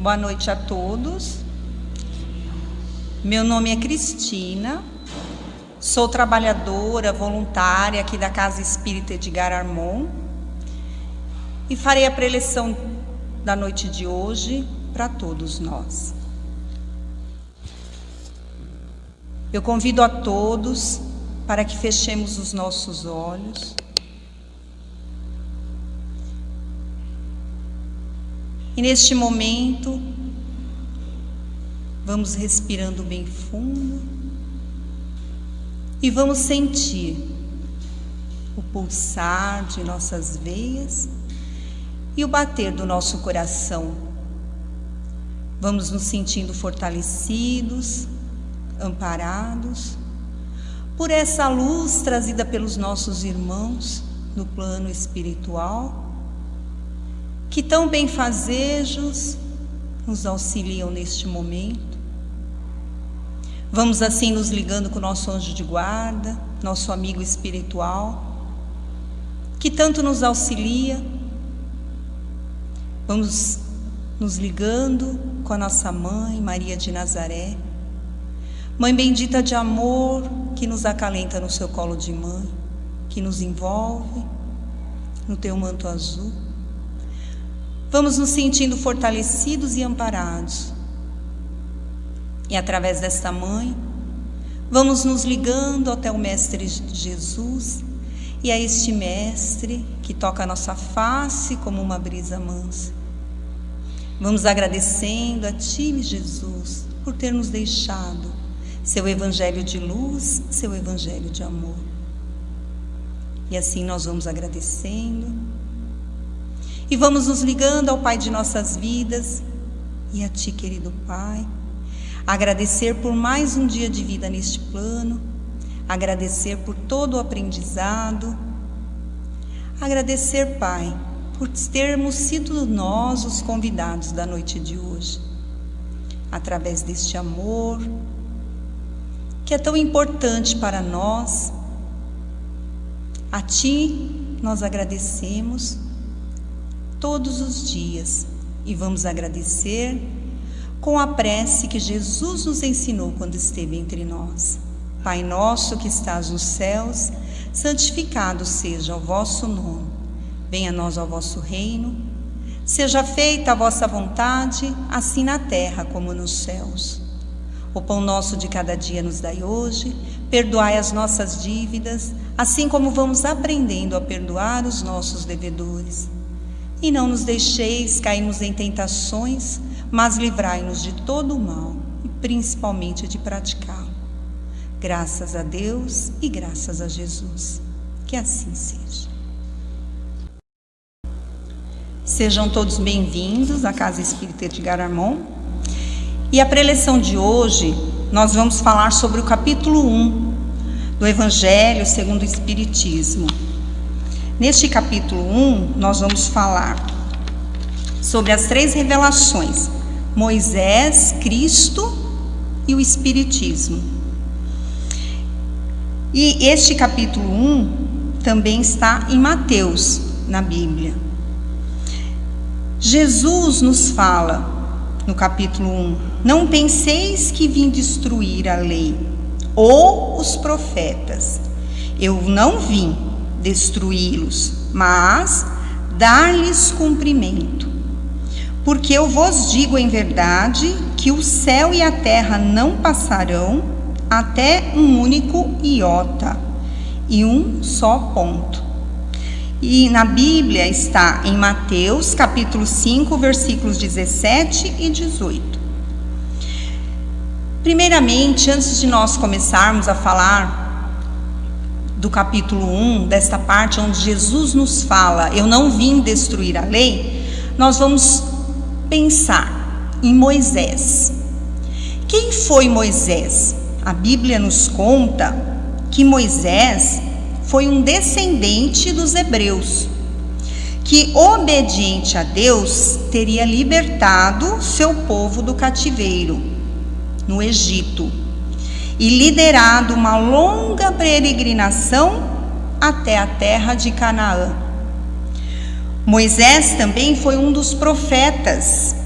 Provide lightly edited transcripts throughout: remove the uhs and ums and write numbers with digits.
Boa noite a todos. Meu nome é Cristina, sou trabalhadora voluntária aqui da Casa Espírita Edgar Armon e farei a preleção da noite de hoje para todos nós. Eu convido a todos para que fechemos os nossos olhos e neste momento vamos respirando bem fundo e vamos sentir o pulsar de nossas veias e o bater do nosso coração. Vamos nos sentindo fortalecidos, amparados por essa luz trazida pelos nossos irmãos no plano espiritual, que tão benfazejos nos auxiliam neste momento. Vamos assim nos ligando com o nosso anjo de guarda, nosso amigo espiritual, que tanto nos auxilia. Vamos nos ligando com a nossa mãe, Maria de Nazaré, Mãe bendita de amor, que nos acalenta no seu colo de mãe, que nos envolve no teu manto azul. Vamos nos sentindo fortalecidos e amparados. E através desta mãe, vamos nos ligando até o Mestre Jesus e a este Mestre que toca a nossa face como uma brisa mansa. Vamos agradecendo a Ti, Jesus, por ter nos deixado seu Evangelho de luz, seu Evangelho de amor. E assim nós vamos agradecendo. E vamos nos ligando ao Pai de nossas vidas e a Ti, querido Pai, agradecer por mais um dia de vida neste plano, agradecer por todo o aprendizado, agradecer, Pai, por termos sido nós os convidados da noite de hoje, através deste amor que é tão importante para nós. A Ti nós agradecemos todos os dias e vamos agradecer com a prece que Jesus nos ensinou quando esteve entre nós. Pai nosso que estás nos céus, santificado seja o vosso nome. Venha a nós o vosso reino. Seja feita a vossa vontade, assim na terra como nos céus. O pão nosso de cada dia nos dai hoje. Perdoai as nossas dívidas, assim como vamos aprendendo a perdoar os nossos devedores. E não nos deixeis cairmos em tentações, mas livrai-nos de todo o mal, e principalmente de praticá-lo. Graças a Deus e graças a Jesus. Que assim seja. Sejam todos bem-vindos à Casa Espírita Edgar Armon. E a preleção de hoje, nós vamos falar sobre o capítulo 1 do Evangelho segundo o Espiritismo. Neste capítulo 1, nós vamos falar sobre as 3 revelações: Moisés, Cristo e o Espiritismo. E este capítulo 1 também está em Mateus, na Bíblia. Jesus nos fala no capítulo 1: não penseis que vim destruir a lei ou os profetas. Eu não vim destruí-los, mas dar-lhes cumprimento. Porque eu vos digo em verdade que o céu e a terra não passarão até um único iota e um só ponto. E na Bíblia está em Mateus capítulo 5, versículos 17 e 18. Primeiramente, antes de nós começarmos a falar do capítulo 1, desta parte onde Jesus nos fala, eu não vim destruir a lei, nós vamos pensar em Moisés. Quem foi Moisés? A Bíblia nos conta que Moisés foi um descendente dos hebreus, que, obediente a Deus, teria libertado seu povo do cativeiro no Egito e liderado uma longa peregrinação até a terra de Canaã. Moisés também foi um dos profetas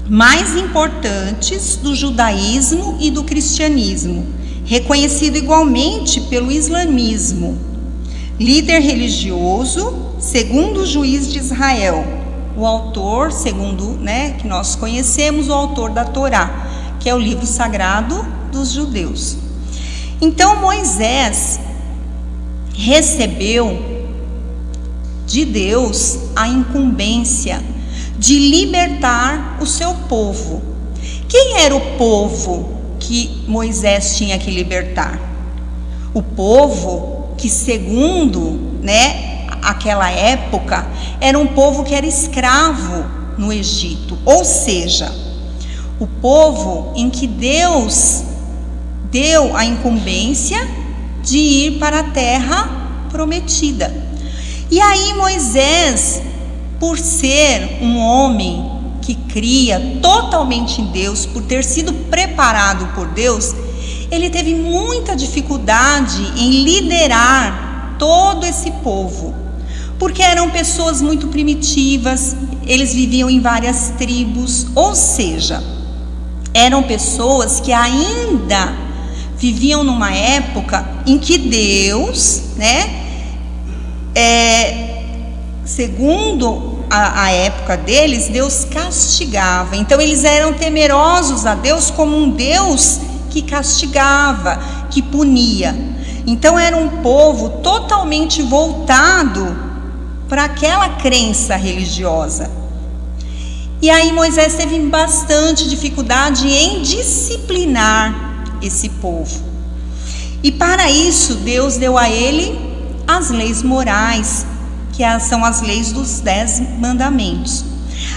mais importantes do judaísmo e do cristianismo, reconhecido igualmente pelo islamismo. Líder religioso, segundo o juiz de Israel, o autor, segundo, que nós conhecemos, o autor da Torá, que é o livro sagrado dos judeus. Então Moisés recebeu de Deus a incumbência de libertar o seu povo. Quem era o povo que Moisés tinha que libertar? O povo que, segundo, aquela época, era um povo que era escravo no Egito, ou seja, o povo em que Deus deu a incumbência de ir para a terra prometida. E aí Moisés, por ser um homem que cria totalmente em Deus, por ter sido preparado por Deus, ele teve muita dificuldade em liderar todo esse povo, porque eram pessoas muito primitivas, eles viviam em várias tribos, ou seja, eram pessoas que ainda viviam numa época em que Deus, segundo a época deles, Deus castigava. Então eles eram temerosos a Deus como um Deus que castigava, que punia. Então era um povo totalmente voltado para aquela crença religiosa. E aí Moisés teve bastante dificuldade em disciplinar esse povo. E para isso Deus deu a ele as leis morais, que são as leis dos 10 mandamentos.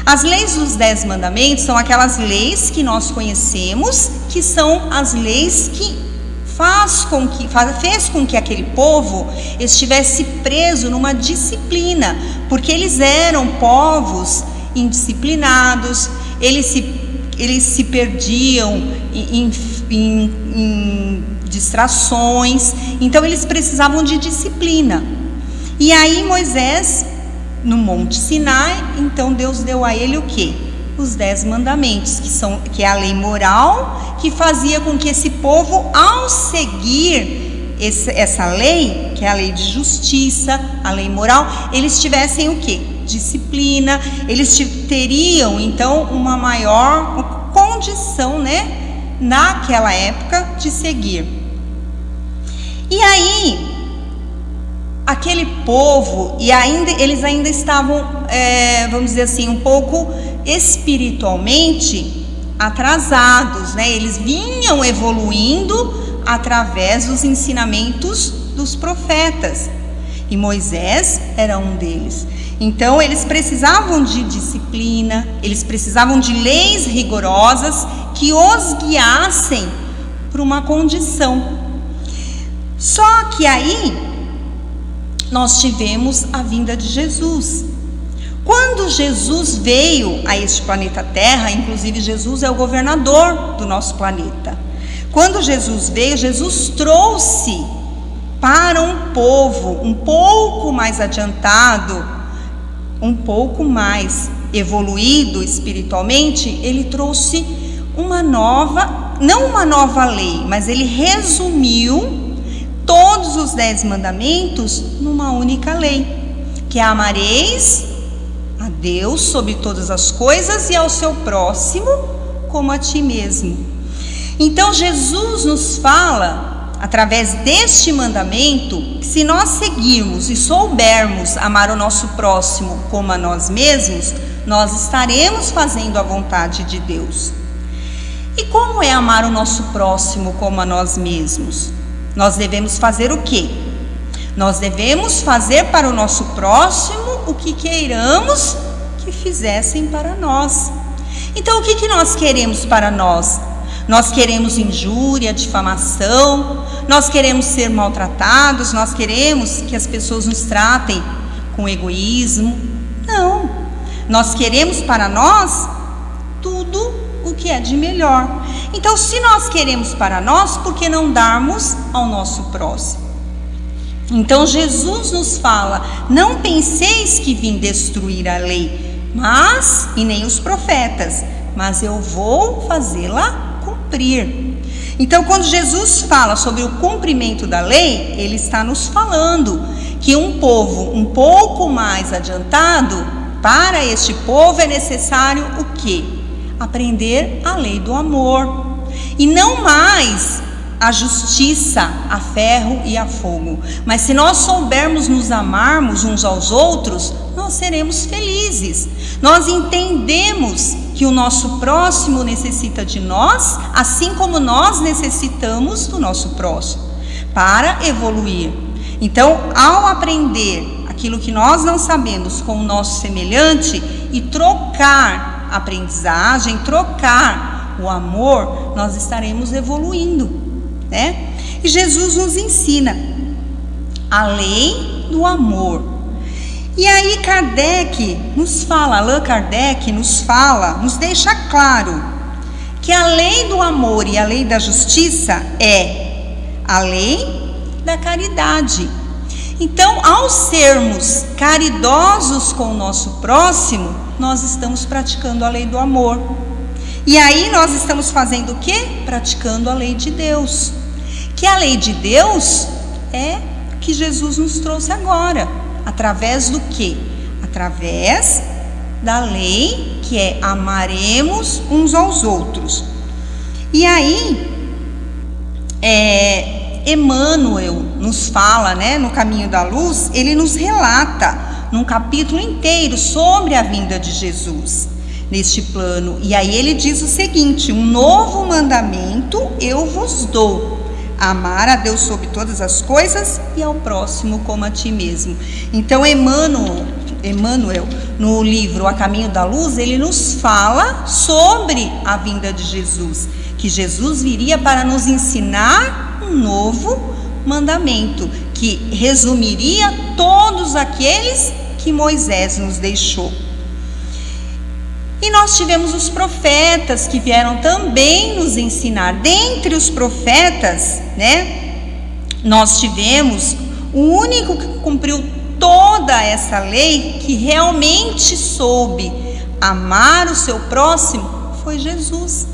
As leis dos 10 mandamentos são aquelas leis que nós conhecemos, que são as leis que fez com que aquele povo estivesse preso numa disciplina, porque eles eram povos indisciplinados, eles se perdiam em distrações, então eles precisavam de disciplina. E aí Moisés, no Monte Sinai, então Deus deu a ele o quê? Os 10 mandamentos, que é a lei moral, que fazia com que esse povo, ao seguir essa lei, que é a lei de justiça, a lei moral, eles tivessem o quê? Disciplina, eles teriam então uma maior condição, naquela época, de seguir. E aí aquele povo, eles ainda estavam, vamos dizer assim, um pouco espiritualmente atrasados, Eles vinham evoluindo através dos ensinamentos dos profetas, e Moisés era um deles. Então eles precisavam de disciplina, eles precisavam de leis rigorosas que os guiassem para uma condição. Só que aí nós tivemos a vinda de Jesus. Quando Jesus veio a este planeta Terra, inclusive Jesus é o governador do nosso planeta. Quando Jesus veio, Jesus trouxe para um povo um pouco mais adiantado, um pouco mais evoluído espiritualmente, ele trouxe não uma nova lei, mas ele resumiu todos os 10 mandamentos numa única lei, que é: amareis a Deus sobre todas as coisas e ao seu próximo como a ti mesmo. Então Jesus nos fala, através deste mandamento, que se nós seguirmos e soubermos amar o nosso próximo como a nós mesmos, nós estaremos fazendo a vontade de Deus. E como é amar o nosso próximo como a nós mesmos? Nós devemos fazer o quê? Nós devemos fazer para o nosso próximo o que queiramos que fizessem para nós. Então, o que nós queremos para nós? Nós queremos injúria, difamação, nós queremos ser maltratados, nós queremos que as pessoas nos tratem com egoísmo. Não, nós queremos para nós tudo o que é de melhor. Então, se nós queremos para nós, por que não darmos ao nosso próximo? Então Jesus nos fala: não penseis que vim destruir a lei, e nem os profetas, mas eu vou fazê-la cumprir. Então, quando Jesus fala sobre o cumprimento da lei, ele está nos falando que um povo um pouco mais adiantado, para este povo é necessário o quê? Aprender a lei do amor. E não mais a justiça a ferro e a fogo. Mas se nós soubermos nos amarmos uns aos outros, nós seremos felizes. Nós entendemos que o nosso próximo necessita de nós, assim como nós necessitamos do nosso próximo, para evoluir. Então, ao aprender aquilo que nós não sabemos com o nosso semelhante e trocar a aprendizagem, trocar o amor, nós estaremos evoluindo, né? E Jesus nos ensina a lei do amor. E aí Allan Kardec nos deixa claro que a lei do amor e a lei da justiça é a lei da caridade. Então, ao sermos caridosos com o nosso próximo, nós estamos praticando a lei do amor. E aí nós estamos fazendo o quê? Praticando a lei de Deus. Que a lei de Deus é que Jesus nos trouxe agora. Através do quê? Através da lei que é amaremos uns aos outros. E aí, Emmanuel nos fala, né, no Caminho da Luz, ele nos relata num capítulo inteiro sobre a vinda de Jesus neste plano. E aí ele diz o seguinte: um novo mandamento eu vos dou, amar a Deus sobre todas as coisas e ao próximo como a ti mesmo. Então Emmanuel, no livro A Caminho da Luz, ele nos fala sobre a vinda de Jesus, que Jesus viria para nos ensinar um novo mandamento, que resumiria todos aqueles que Moisés nos deixou. E nós tivemos os profetas que vieram também nos ensinar. Dentre os profetas, né, nós tivemos o único que cumpriu toda essa lei, que realmente soube amar o seu próximo, foi Jesus.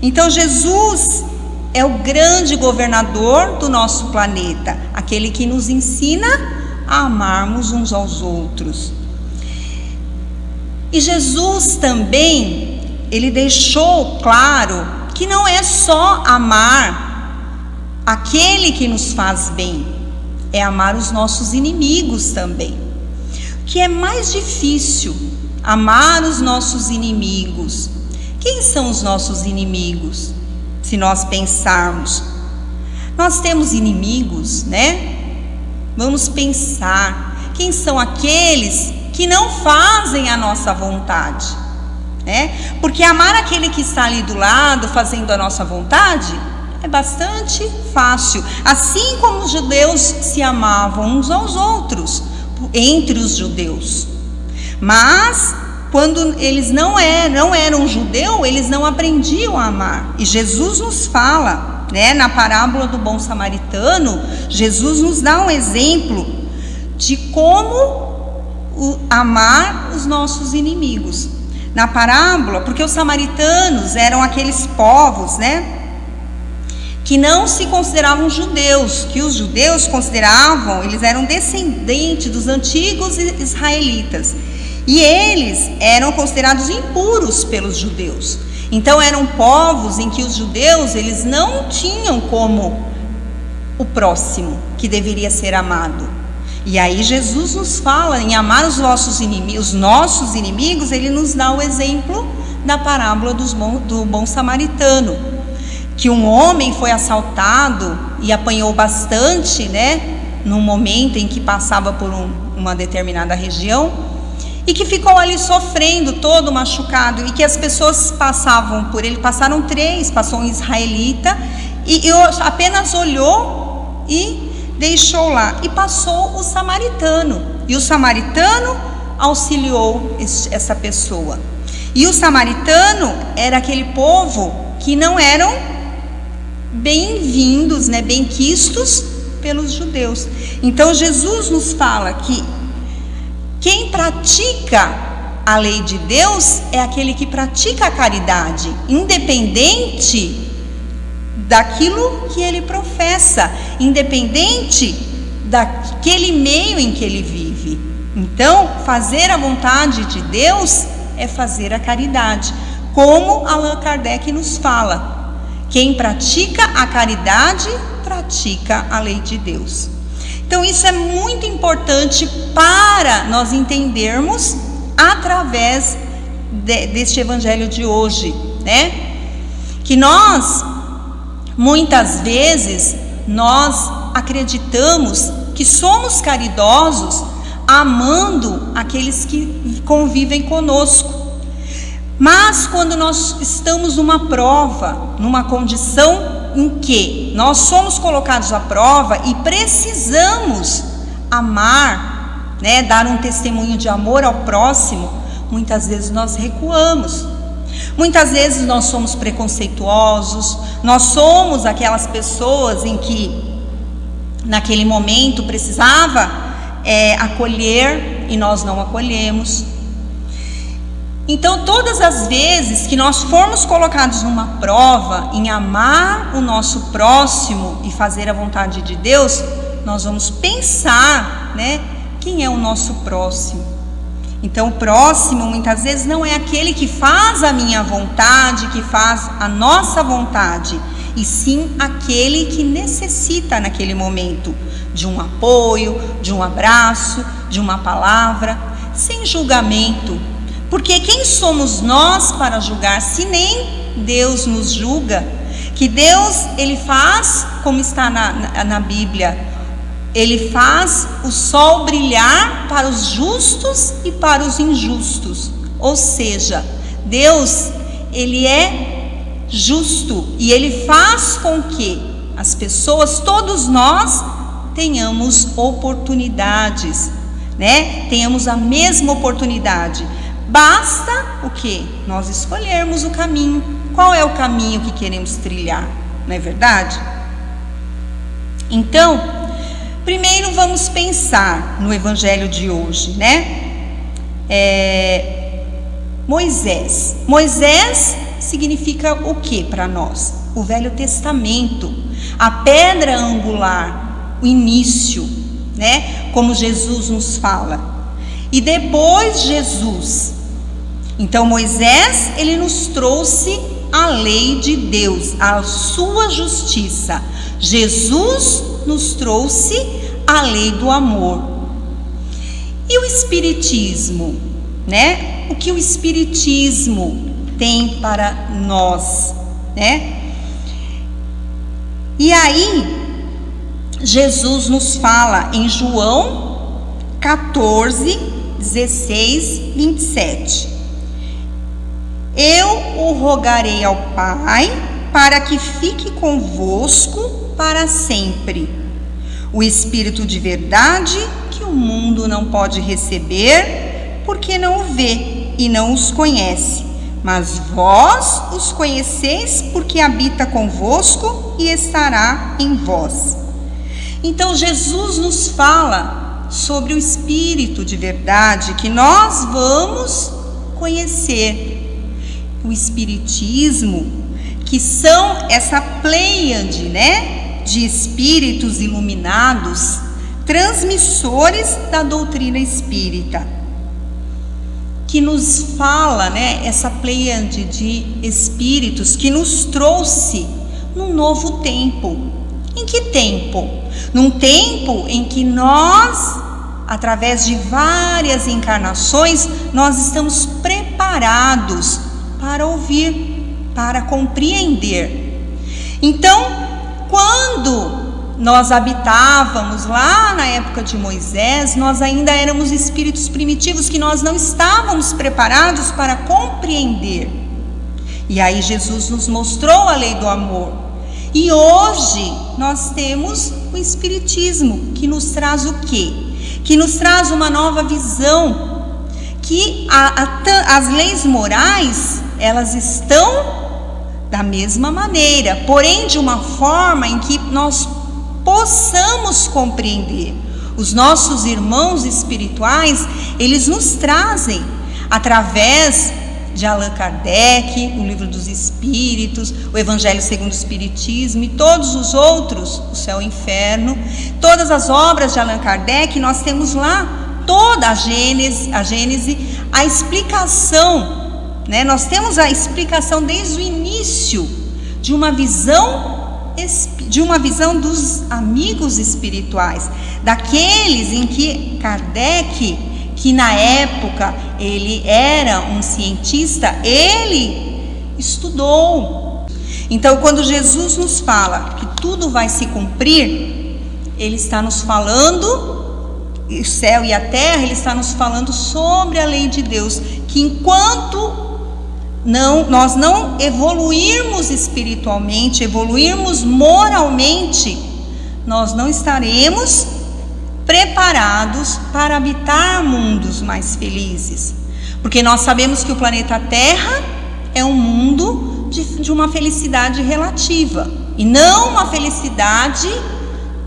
Então Jesus é o grande governador do nosso planeta, aquele que nos ensina a amarmos uns aos outros. E Jesus também, ele deixou claro que não é só amar aquele que nos faz bem, é amar os nossos inimigos também. O que é mais difícil? Amar os nossos inimigos. Quem são os nossos inimigos? Se nós pensarmos, nós temos inimigos, né? Vamos pensar, quem são aqueles que não fazem a nossa vontade, né? Porque amar aquele que está ali do lado, fazendo a nossa vontade, é bastante fácil. Assim como os judeus se amavam uns aos outros, entre os judeus. Mas quando eles não eram judeu, eles não aprendiam a amar. E Jesus nos fala, né, na parábola do bom samaritano, Jesus nos dá um exemplo de como amar os nossos inimigos. Na parábola, porque os samaritanos eram aqueles povos, né, que não se consideravam judeus, que os judeus consideravam, eles eram descendentes dos antigos israelitas. E eles eram considerados impuros pelos judeus. Então eram povos em que os judeus, eles não tinham como o próximo que deveria ser amado. E aí Jesus nos fala em amar os nossos inimigos, ele nos dá o exemplo da parábola do bom samaritano, que um homem foi assaltado e apanhou bastante, né, num momento em que passava por uma determinada região, e que ficou ali sofrendo, todo machucado, e que as pessoas passavam por ele, passaram três, passou um israelita, e apenas olhou e deixou lá, e passou o samaritano, e o samaritano auxiliou essa pessoa. E o samaritano era aquele povo que não eram bem-vindos, né, bem-quistos pelos judeus. Então Jesus nos fala que quem pratica a lei de Deus é aquele que pratica a caridade, independente daquilo que ele professa, independente daquele meio em que ele vive. Então, fazer a vontade de Deus é fazer a caridade, como Allan Kardec nos fala: quem pratica a caridade, pratica a lei de Deus. Então, isso é muito importante para nós entendermos através deste evangelho de hoje, né? Que nós, muitas vezes, nós acreditamos que somos caridosos amando aqueles que convivem conosco. Mas quando nós estamos numa prova, numa condição em que nós somos colocados à prova e precisamos amar, né, dar um testemunho de amor ao próximo, muitas vezes nós recuamos. Muitas vezes nós somos preconceituosos, nós somos aquelas pessoas em que naquele momento precisava acolher e nós não acolhemos. Então, todas as vezes que nós formos colocados numa prova em amar o nosso próximo e fazer a vontade de Deus, nós vamos pensar, né, quem é o nosso próximo. Então, o próximo muitas vezes não é aquele que faz a minha vontade, que faz a nossa vontade, e sim aquele que necessita naquele momento de um apoio, de um abraço, de uma palavra, sem julgamento. Porque quem somos nós para julgar, se nem Deus nos julga? Que Deus, Ele faz, como está na Bíblia, Ele faz o sol brilhar para os justos e para os injustos. Ou seja, Deus, Ele é justo e Ele faz com que as pessoas, todos nós, tenhamos oportunidades, né? Tenhamos a mesma oportunidade. Basta o quê? Nós escolhermos o caminho. Qual é o caminho que queremos trilhar? Não é verdade? Então, primeiro vamos pensar no evangelho de hoje, né? Moisés. Moisés significa o que para nós? O Velho Testamento, a pedra angular, o início, né? Como Jesus nos fala. E depois Jesus. Então Moisés, ele nos trouxe a lei de Deus, a sua justiça. Jesus nos trouxe a lei do amor. E o Espiritismo, né? O que o Espiritismo tem para nós, né? E aí, Jesus nos fala em João 14, 16, 27. Eu o rogarei ao Pai, para que fique convosco para sempre. O Espírito de verdade, que o mundo não pode receber, porque não o vê e não os conhece. Mas vós os conheceis, porque habita convosco e estará em vós. Então Jesus nos fala sobre o Espírito de verdade, que nós vamos conhecer. O Espiritismo, que são essa pleiade, né, de espíritos iluminados, transmissores da doutrina espírita, que nos fala, né, essa pleiade de espíritos que nos trouxe num novo tempo. Em que tempo? Num tempo em que nós, através de várias encarnações, nós estamos preparados para ouvir, para compreender. Então, quando nós habitávamos lá na época de Moisés, nós ainda éramos espíritos primitivos que nós não estávamos preparados para compreender. E aí Jesus nos mostrou a lei do amor. E hoje nós temos o Espiritismo, que nos traz o quê? Que nos traz uma nova visão, que as leis morais, elas estão da mesma maneira, porém de uma forma em que nós possamos compreender. Os nossos irmãos espirituais, eles nos trazem através de Allan Kardec, o Livro dos Espíritos, o Evangelho segundo o Espiritismo e todos os outros, o Céu e o Inferno, todas as obras de Allan Kardec, nós temos lá toda a Gênese, a explicação, né? Nós temos a explicação desde o início de uma visão dos amigos espirituais, daqueles em que Kardec, que na época ele era um cientista, ele estudou. Então, quando Jesus nos fala que tudo vai se cumprir, ele está nos falando, o céu e a terra, ele está nos falando sobre a lei de Deus, que enquanto nós não evoluirmos espiritualmente, evoluirmos moralmente, nós não estaremos preparados para habitar mundos mais felizes, porque nós sabemos que o planeta Terra é um mundo de uma felicidade relativa e não uma felicidade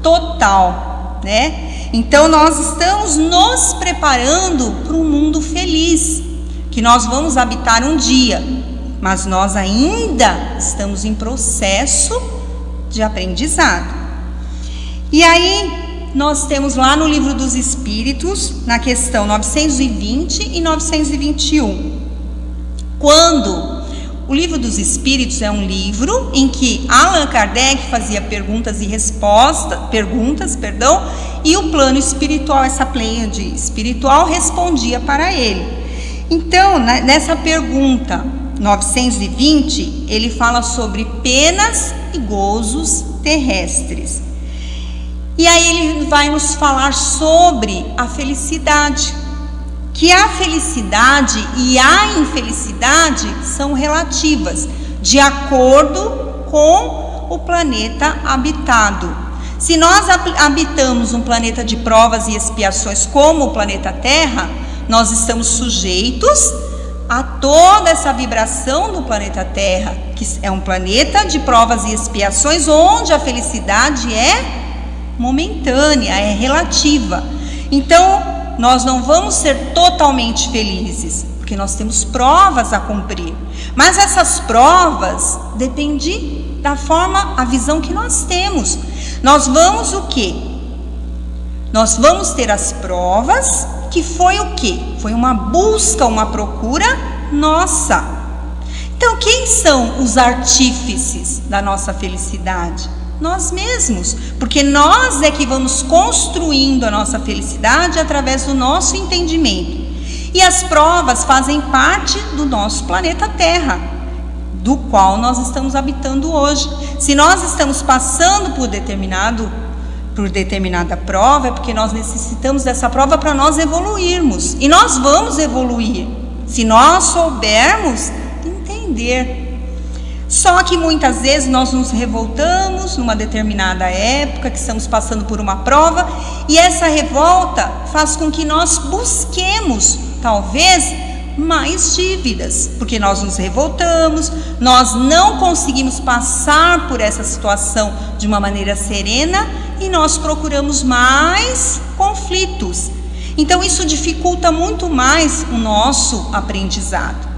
total, né? Então nós estamos nos preparando para um mundo feliz, que nós vamos habitar um dia, mas nós ainda estamos em processo de aprendizado. E aí nós temos lá no Livro dos Espíritos, na questão 920 e 921, quando o Livro dos Espíritos é um livro em que Allan Kardec fazia perguntas, e o plano espiritual, essa pleiade espiritual, respondia para ele. Então, nessa pergunta 920, ele fala sobre penas e gozos terrestres. E aí ele vai nos falar sobre a felicidade, que a felicidade e a infelicidade são relativas, de acordo com o planeta habitado. Se nós habitamos um planeta de provas e expiações como o planeta Terra, nós estamos sujeitos a toda essa vibração do planeta Terra, que é um planeta de provas e expiações, onde a felicidade é momentânea, é relativa. Então, nós não vamos ser totalmente felizes, porque nós temos provas a cumprir. Mas essas provas dependem da forma, a visão que nós temos. Nós vamos o quê? Nós vamos ter as provas, que foi o quê? Foi uma busca, uma procura nossa. Então, quem são os artífices da nossa felicidade? Nós mesmos, porque nós é que vamos construindo a nossa felicidade através do nosso entendimento. E as provas fazem parte do nosso planeta Terra, do qual nós estamos habitando hoje. Se nós estamos passando por determinada prova, é porque nós necessitamos dessa prova para nós evoluirmos. E nós vamos evoluir, se nós soubermos entender. Só que muitas vezes nós nos revoltamos numa determinada época, que estamos passando por uma prova, e essa revolta faz com que nós busquemos, talvez, mais dívidas, porque nós nos revoltamos, nós não conseguimos passar por essa situação de uma maneira serena e nós procuramos mais conflitos. Então isso dificulta muito mais o nosso aprendizado.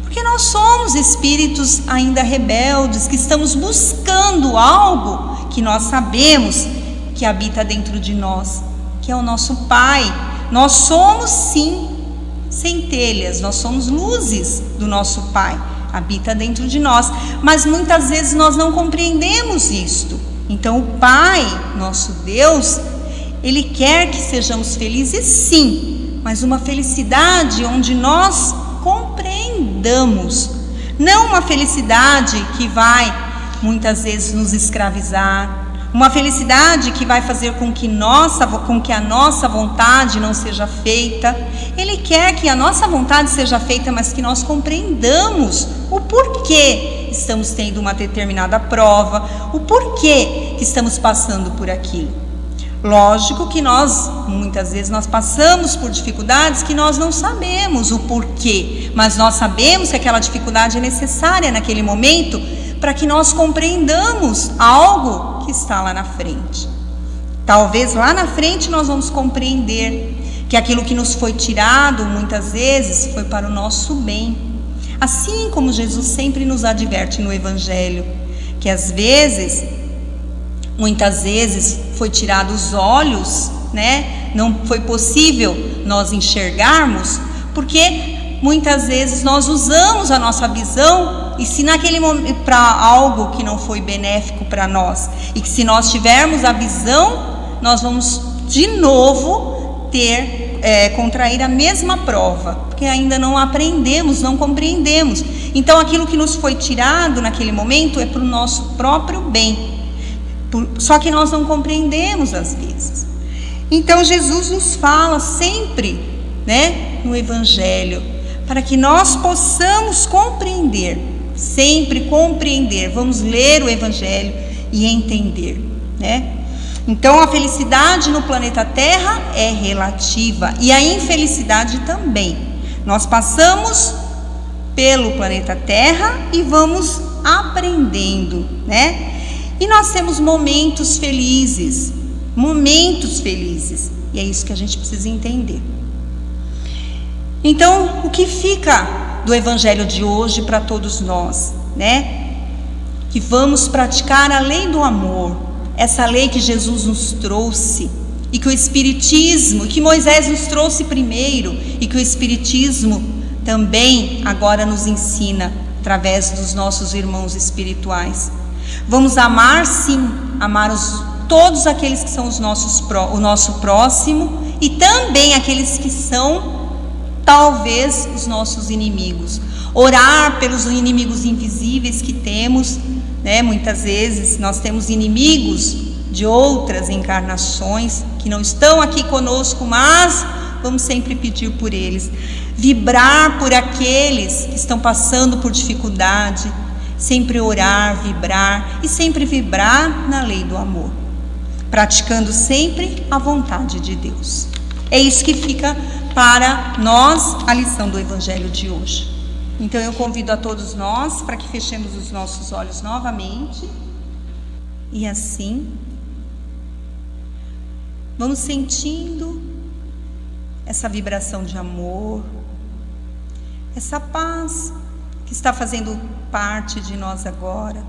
Porque nós somos espíritos ainda rebeldes, que estamos buscando algo que nós sabemos que habita dentro de nós, que é o nosso Pai. Nós somos sim centelhas, nós somos luzes do nosso Pai, habita dentro de nós, mas muitas vezes nós não compreendemos isto. Então o Pai, nosso Deus, Ele quer que sejamos felizes sim, mas uma felicidade onde nós compreendamos, não uma felicidade que vai muitas vezes nos escravizar, uma felicidade que vai fazer com que a nossa vontade não seja feita. Ele quer que a nossa vontade seja feita, mas que nós compreendamos o porquê estamos tendo uma determinada prova, o porquê que estamos passando por aquilo. Lógico que muitas vezes nós passamos por dificuldades que nós não sabemos o porquê, mas nós sabemos que aquela dificuldade é necessária naquele momento para que nós compreendamos algo que está lá na frente. Talvez lá na frente nós vamos compreender que aquilo que nos foi tirado, muitas vezes, foi para o nosso bem. Assim como Jesus sempre nos adverte no Evangelho, que às vezes, muitas vezes, foi tirado os olhos, né? Não foi possível nós enxergarmos, porque muitas vezes nós usamos a nossa visão, e se naquele momento para algo que não foi benéfico para nós, e que se nós tivermos a visão, nós vamos de novo contrair a mesma prova, porque ainda não aprendemos, não compreendemos. Então aquilo que nos foi tirado naquele momento é para o nosso próprio bem, só que nós não compreendemos às vezes. Então Jesus nos fala sempre, né, no Evangelho, para que nós possamos compreender, sempre compreender. Vamos ler o Evangelho e entender, né? Então a felicidade no planeta Terra é relativa, e a infelicidade também. Nós passamos pelo planeta Terra e vamos aprendendo, né? E nós temos momentos felizes, e é isso que a gente precisa entender. Então, o que fica do Evangelho de hoje para todos nós, né? Que vamos praticar a lei do amor, essa lei que Jesus nos trouxe, e que o Espiritismo, que Moisés nos trouxe primeiro, e que o Espiritismo também agora nos ensina, através dos nossos irmãos espirituais. Vamos amar, sim, amar todos aqueles que são o nosso próximo, e também aqueles que são, talvez, os nossos inimigos. Orar pelos inimigos invisíveis que temos, né? Muitas vezes nós temos inimigos de outras encarnações que não estão aqui conosco, mas vamos sempre pedir por eles. Vibrar por aqueles que estão passando por dificuldade, sempre orar, vibrar, e sempre vibrar na lei do amor, praticando sempre a vontade de Deus. É isso que fica para nós a lição do Evangelho de hoje. Então eu convido a todos nós para que fechemos os nossos olhos novamente, e assim vamos sentindo essa vibração de amor, essa paz que está fazendo parte de nós agora,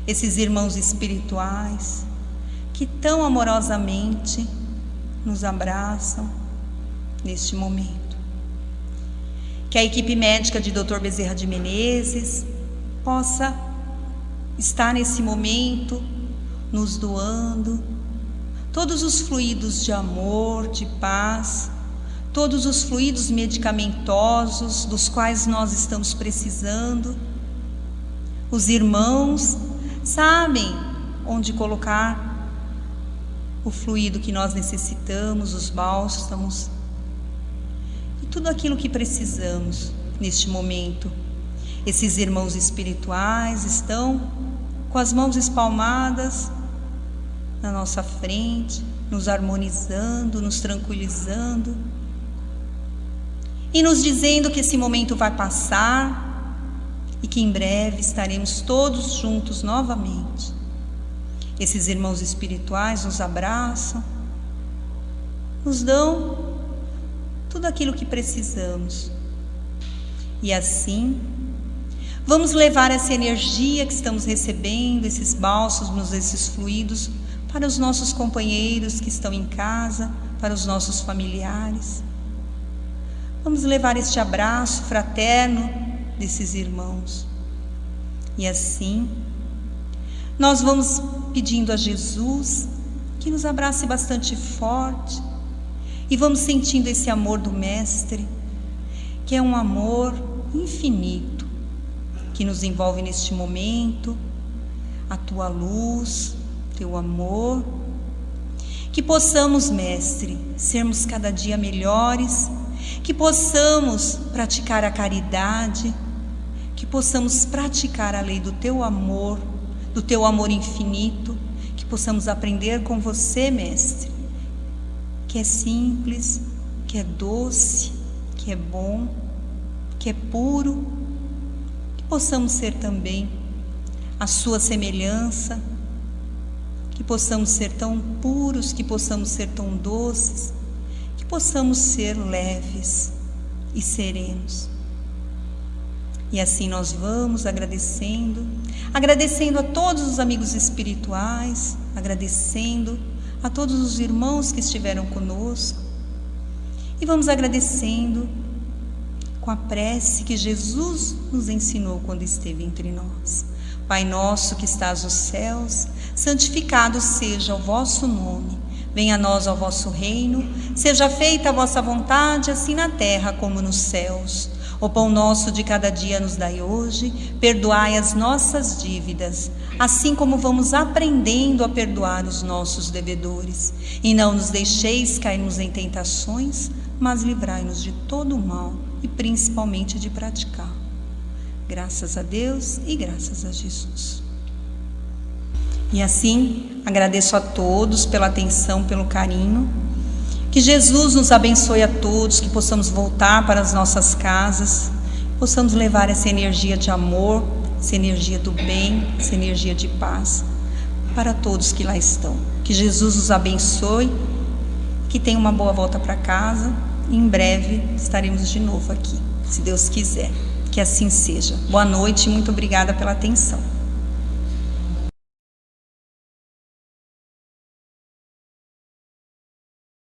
esses irmãos espirituais que tão amorosamente nos abraçam neste momento. Que a equipe médica de Dr. Bezerra de Menezes possa estar nesse momento nos doando todos os fluidos de amor, de paz, todos os fluidos medicamentosos dos quais nós estamos precisando. Os irmãos sabem onde colocar o fluido que nós necessitamos, os bálsamos, tudo aquilo que precisamos neste momento. Esses irmãos espirituais estão com as mãos espalmadas na nossa frente, nos harmonizando, nos tranquilizando e nos dizendo que esse momento vai passar e que em breve estaremos todos juntos novamente. Esses irmãos espirituais nos abraçam, nos dão tudo aquilo que precisamos, e assim vamos levar essa energia que estamos recebendo, esses bálsamos, esses fluidos, para os nossos companheiros que estão em casa, para os nossos familiares. Vamos levar este abraço fraterno desses irmãos, e assim nós vamos pedindo a Jesus que nos abrace bastante forte, e vamos sentindo esse amor do Mestre, que é um amor infinito, que nos envolve neste momento, a tua luz, teu amor. Que possamos, Mestre, sermos cada dia melhores, que possamos praticar a caridade, que possamos praticar a lei do teu amor infinito, que possamos aprender com você, Mestre, que é simples, que é doce, que é bom, que é puro, que possamos ser também a sua semelhança, que possamos ser tão puros, que possamos ser tão doces, que possamos ser leves e serenos. E assim nós vamos agradecendo a todos os amigos espirituais, agradecendo a todos os irmãos que estiveram conosco, e vamos agradecendo com a prece que Jesus nos ensinou quando esteve entre nós. Pai nosso que estás nos céus, santificado seja o vosso nome. Venha a nós o vosso reino, seja feita a vossa vontade, assim na terra como nos céus. O pão nosso de cada dia nos dai hoje, perdoai as nossas dívidas, assim como vamos aprendendo a perdoar os nossos devedores. E não nos deixeis cairmos em tentações, mas livrai-nos de todo o mal e principalmente de praticar. Graças a Deus e graças a Jesus. E assim, agradeço a todos pela atenção, pelo carinho. Que Jesus nos abençoe a todos, que possamos voltar para as nossas casas, possamos levar essa energia de amor, essa energia do bem, essa energia de paz para todos que lá estão. Que Jesus nos abençoe, que tenha uma boa volta para casa e em breve estaremos de novo aqui, se Deus quiser. Que assim seja. Boa noite e muito obrigada pela atenção.